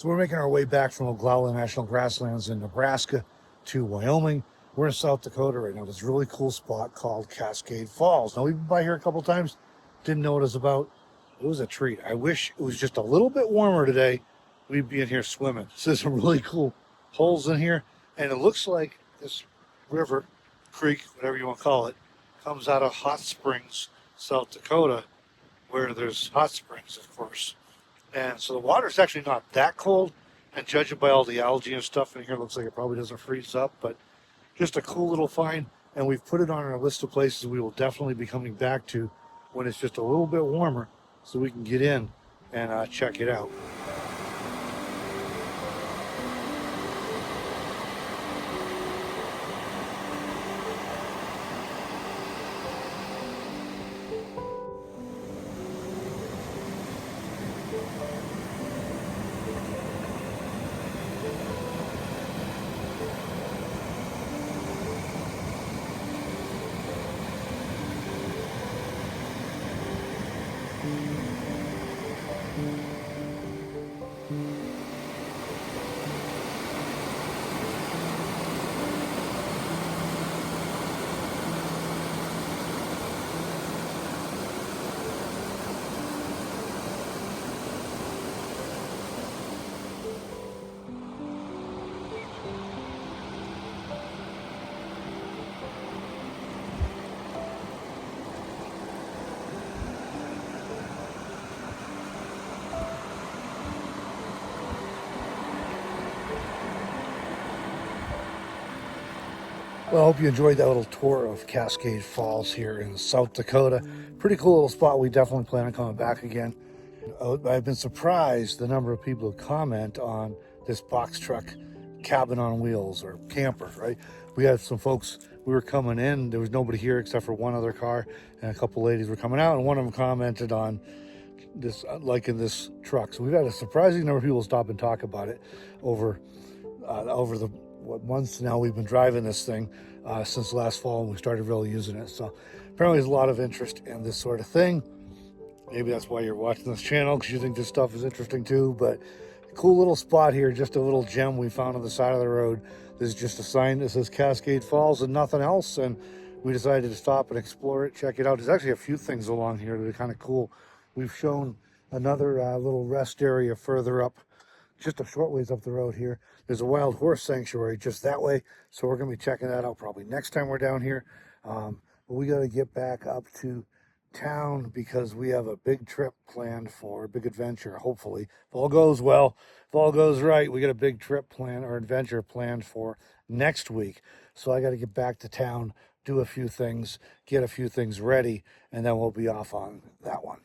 So we're making our way back from Oglala National Grasslands in Nebraska to Wyoming. We're in South Dakota right now. There's a really cool spot called Cascade Falls. Now, we've been by here a couple times. Didn't know what it was about. It was a treat. I wish it was just a little bit warmer today. We'd be in here swimming. So there's some really cool holes in here. And it looks like this river, creek, whatever you want to call it, comes out of Hot Springs, South Dakota, where there's hot springs, of course. And so the water's actually not that cold, and judging by all the algae and stuff in here, it looks like it probably doesn't freeze up, but just a cool little find, and we've put it on our list of places we will definitely be coming back to when it's just a little bit warmer, so we can get in and check it out. Well, I hope you enjoyed that little tour of Cascade Falls here in South Dakota. Pretty cool little spot. We definitely plan on coming back again. I've been surprised the number of people who comment on this box truck cabin on wheels or camper, right? We had some folks, we were coming in, there was nobody here except for one other car, and a couple ladies were coming out, and one of them commented on this, liking this truck. So we've had a surprising number of people stop and talk about it over the months now we've been driving this thing since last fall, and we started really using it. So apparently there's a lot of interest in this sort of thing. Maybe that's why you're watching this channel, because you think this stuff is interesting too. But cool little spot here, just a little gem we found on the side of the road. This is just a sign that says Cascade Falls and nothing else, and we decided to stop and explore it, check it out. There's actually a few things along here that are kind of cool. We've shown another little rest area further up, just a short ways up the road here. There's a wild horse sanctuary just that way, so we're going to be checking that out probably next time we're down here. But we got to get back up to town because we have a big trip planned for a big adventure, hopefully. If all goes well, if all goes right, we got a big trip plan or adventure planned for next week. So I got to get back to town, do a few things, get a few things ready, and then we'll be off on that one.